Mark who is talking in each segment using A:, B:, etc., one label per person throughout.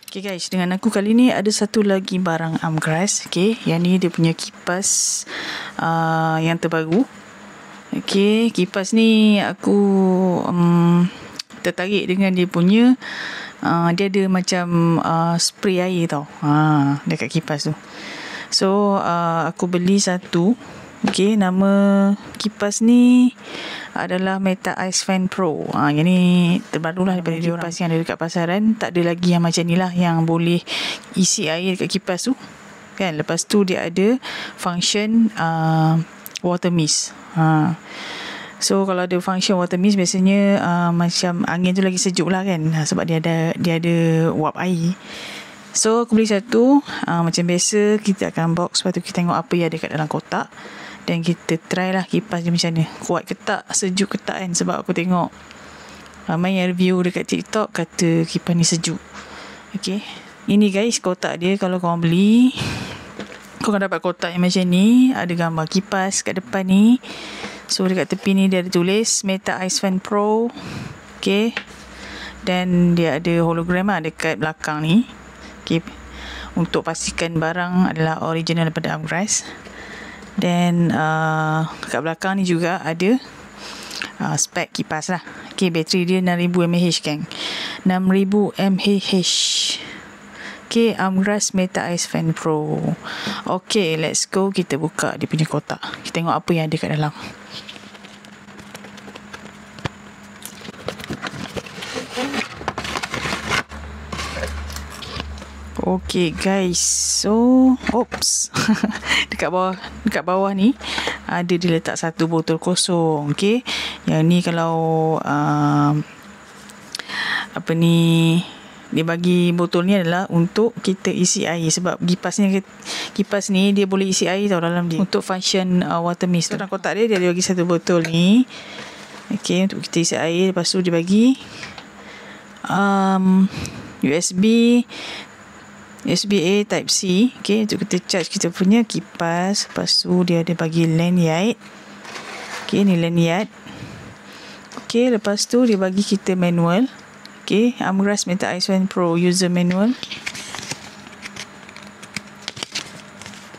A: Okay guys, dengan aku kali ni ada satu lagi barang Amgras. Okay, yang ni dia punya kipas yang terbaru. Okay, kipas ni aku tertarik dengan dia punya dia ada macam spray air tau dekat kipas tu. So aku beli satu. Okay, nama kipas ni adalah Meta Ice Fan Pro. Yang ni terbaru lah daripada kipas yang ada dekat pasaran. Tak ada lagi yang macam ni lah, yang boleh isi air dekat kipas tu kan. Lepas tu dia ada function water mist. So kalau ada function water mist, biasanya macam angin tu lagi sejuk lah kan, sebab dia ada wap air. So aku beli satu. Macam biasa kita akan box, lepas tu kita tengok apa yang ada kat dalam kotak. Dan kita try lah kipas dia macam mana, kuat ke tak, sejuk ke tak kan. Sebab aku tengok ramai yang review dekat TikTok kata kipas ni sejuk. Okay, ini guys kotak dia. Kalau korang beli, korang dapat kotak yang macam ni, ada gambar kipas kat depan ni. So dekat tepi ni dia ada tulis Meta Ice Fan Pro. Okay, dan dia ada hologram lah dekat belakang ni. Okay, untuk pastikan barang adalah original daripada Amgras. Dan kat belakang ni juga ada spek kipas lah. Okay, bateri dia 6000 mAh kan, 6000 mAh. Okay, Amgras Meta Ice Fan Pro. Okay, let's go. Kita buka dia punya kotak, kita tengok apa yang ada kat dalam. Okay guys, so dekat bawah ni ada dia letak satu botol kosong. Okay, yang ni kalau dia bagi botol ni adalah untuk kita isi air. Sebab kipas ni dia boleh isi air tau dalam dia, untuk function water mist. Dalam kotak dia bagi satu botol ni. Okay, untuk kita isi air. Lepas tu dia bagi USB-A Type C. Okay, untuk kita charge kita punya kipas. Lepas tu dia ada bagi lanyard. Okay, ni lanyard. Okay, lepas tu dia bagi kita manual. Okay, Amgras Meta Ice Fan Pro user manual.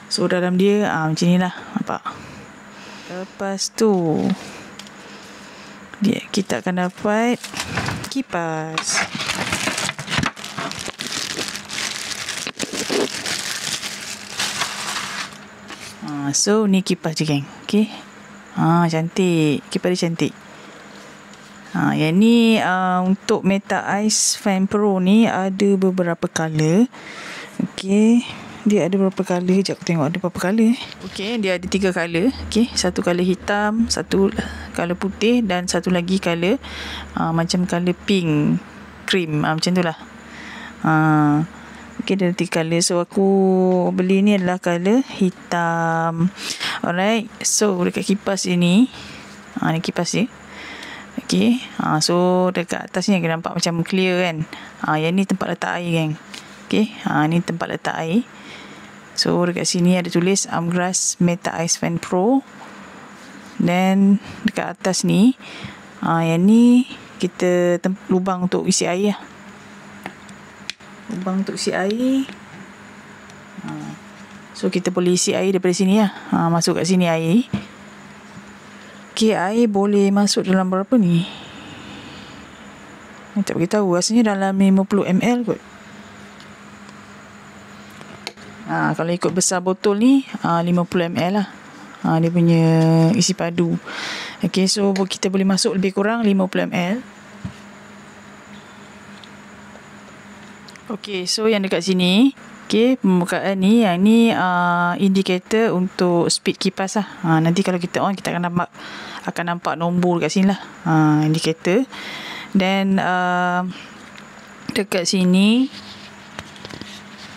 A: So dalam dia macam ni lah, nampak. Lepas tu kita akan dapat kipas. So ni kipas je geng. Okay, cantik, kipas dia cantik. Yang ni untuk Meta Ice Fan Pro ni ada beberapa color. Okay, dia ada beberapa color. Sekejap aku tengok ada berapa color. Okay, dia ada 3 color. Okay, satu color hitam, satu color putih, dan satu lagi color macam color pink cream, macam tu lah. Okay, dia ada 3 color. So aku beli ni adalah color hitam. Alright, so dekat kipas ini ni kipas dia. Okay, so dekat atas ni nampak macam clear kan. Yang ni tempat letak air kan. Okay, ni tempat letak air. So dekat sini ada tulis Amgras Meta Ice Fan Pro. Dan dekat atas ni yang ni kita lubang untuk isi air lah. Lubang untuk isi air. So kita boleh isi air daripada sini lah. Masuk kat sini air. Okay, air boleh masuk dalam berapa ni? Tak beritahu. Rasanya dalam 50 ml kot. Kalau ikut besar botol ni 50 ml lah. Dia punya isi padu. Okay, so kita boleh masuk lebih kurang 50 ml. Okay, so yang dekat sini, okay, pembukaan ni, yang ni indikator untuk speed kipas lah. Nanti kalau kita on, kita akan nampak nombor dekat sini lah, indikator. Dan dekat sini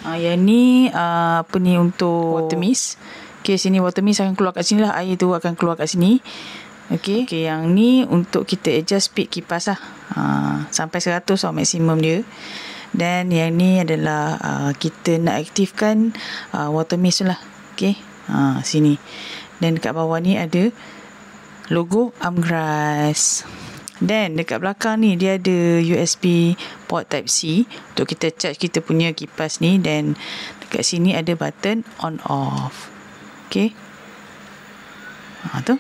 A: yang ni apa ni, untuk water mist. Okay, sini water mist akan keluar kat sini lah, air tu akan keluar kat sini. Okay, yang ni untuk kita adjust speed kipas lah, sampai 100 lah maksimum dia. Dan yang ni adalah kita nak aktifkan water mist lah. Okay, sini. Dan dekat bawah ni ada logo Amgras. Then dekat belakang ni dia ada USB port type C untuk kita charge kita punya kipas ni. Dan dekat sini ada button on off. Okay. Tu.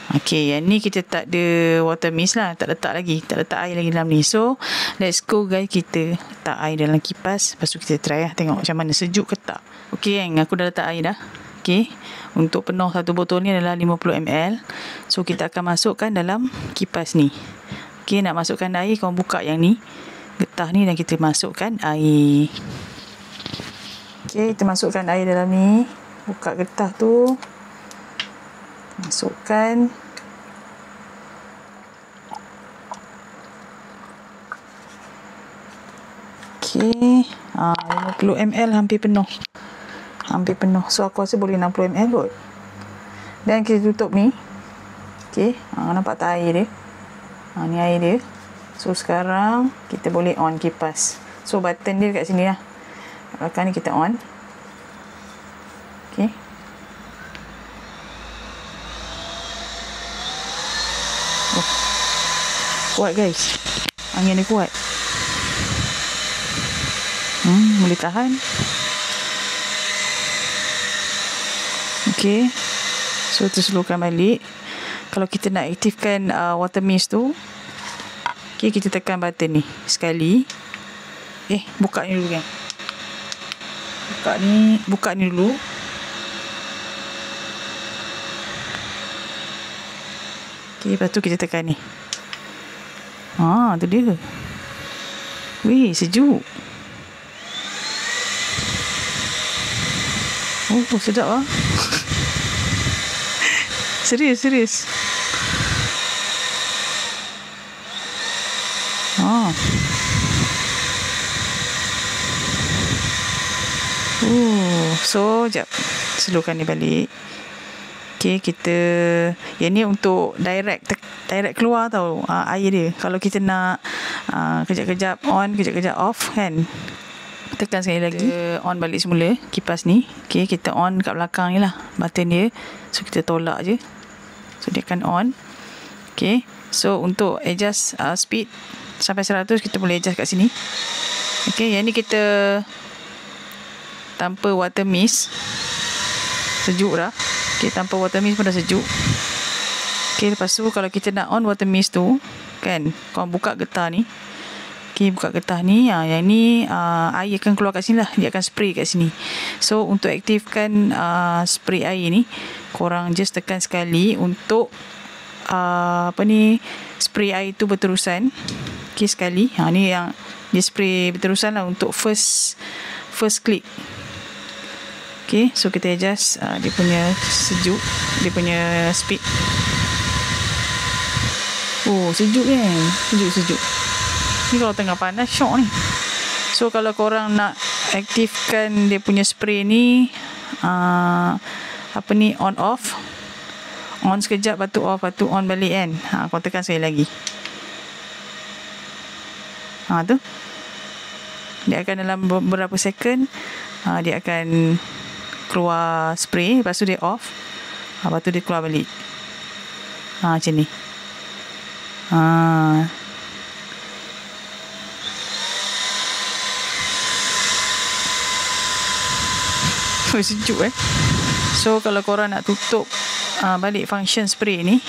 A: Okay, yang ni kita tak ada water mist lah. Tak letak air lagi dalam ni. So, let's go guys. Kita letak air dalam kipas. Lepas tu kita try lah. Tengok macam mana, sejuk ke tak. Okay, aku dah letak air dah. Okay. Untuk penuh satu botol ni adalah 50 ml. So, kita akan masukkan dalam kipas ni. Okay, nak masukkan air, kau buka yang ni. Getah ni, dan kita masukkan air. Okay, kita masukkan air dalam ni. Buka getah tu. Masukkan. Okay. 50 ml hampir penuh. So, aku rasa boleh 60 ml kot. Dan kita tutup ni. Okay. Nampak tak air dia? Ni air dia. So, sekarang kita boleh on kipas. So, button dia dekat sini lah. Kat belakang ni kita on. Okay. Kuat guys. Angin ni kuat. Boleh tahan. Okay. So, terslurkan balik. Kalau kita nak aktifkan water mist tu. Okay, kita tekan button ni sekali. Buka ni dulu kan. Buka ni dulu. Okay, lepas tu kita tekan ni. Tu dia. Weh, sejuk. Oh, sedap lah. Serius. So, jap. Slowkan ni balik. Okay, yang ni untuk direct keluar tau air dia. Kalau kita nak kejap-kejap on, kejap-kejap off kan, tekan sekali lagi. Kita on balik semula kipas ni. Okay, kita on kat belakang ni lah button dia. So, kita tolak je. So, dia akan on. Okay, so untuk adjust speed sampai 100, kita boleh adjust kat sini. Okay, yang ni kita tanpa water mist. Sejuk dah. Okay, tanpa water mist pun dah sejuk. Okay, lepas tu kalau kita nak on water mist tu kan, kau buka getah ni. Okay, buka getah ni. Yang ni air akan keluar kat sini lah. Dia akan spray kat sini. So, untuk aktifkan spray air ni, korang just tekan sekali untuk spray air tu berterusan. Okay, sekali. Ni yang dia spray berterusan lah untuk first click. Okay, so kita adjust dia punya sejuk, dia punya speed. Sejuk kan? Sejuk. Ni kalau tengah panas, syok ni. So, kalau korang nak aktifkan dia punya spray ni, on off. On sekejap, lepas tu off, lepas tu on balik kan. Kau tekan sekali lagi. Tu. Dia akan dalam beberapa second, dia akan keluar spray. Lepas tu dia off. Lepas tu dia keluar balik. Macam ni. Sejuk So, kalau korang nak tutup balik function spray ni,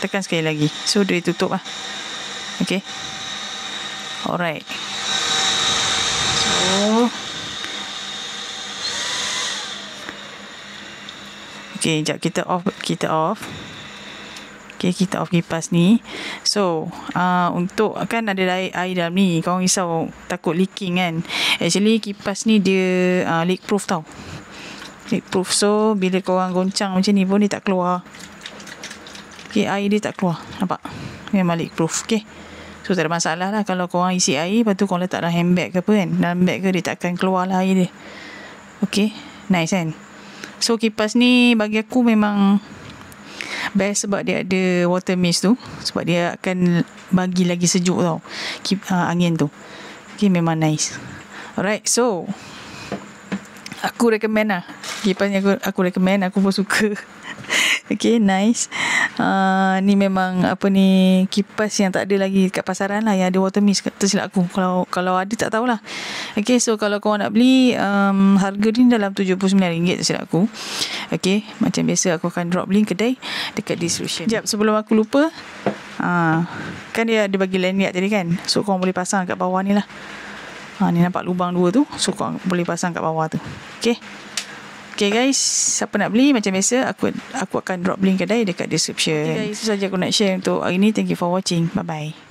A: tekan sekali lagi. So, dia tutup lah. Okay. Alright. So, okay, jap kita off. Okay, kita off kipas ni. So, untuk kan ada air dalam ni, korang risau takut leaking kan. Actually, kipas ni dia leak proof tau. Leak proof. So, bila korang goncang macam ni pun dia tak keluar. Okay, air dia tak keluar. Nampak? Memang leak proof. Okay. So, tak ada masalah lah kalau korang isi air, lepas tu korang letak dalam handbag ke apa kan. Dalam bag ke, dia tak akan keluar lah air dia. Okay. Nice kan? So, kipas ni bagi aku memang best sebab dia ada water mist tu. Sebab dia akan bagi lagi sejuk tau. Angin tu. Okay, memang nice. Alright, so aku recommend lah. Kipas ni aku recommend. Aku pun suka. Okay, nice. Ni memang kipas yang tak ada lagi kat pasaran lah, yang ada water mist, tersilap aku. Kalau ada tak tahulah. Okay, so kalau korang nak beli, harga ni dalam RM79 tersilap aku. Okay, macam biasa aku akan drop link kedai dekat description. Sekejap sebelum aku lupa, kan dia ada bagi lanyard tadi kan, so korang boleh pasang kat bawah ni lah. Ni nampak lubang 2 tu, so korang boleh pasang kat bawah tu. Okay guys, siapa nak beli macam biasa, aku akan drop link kedai dekat description. Okay guys, itu saja aku nak share untuk hari ni. Thank you for watching. Bye bye.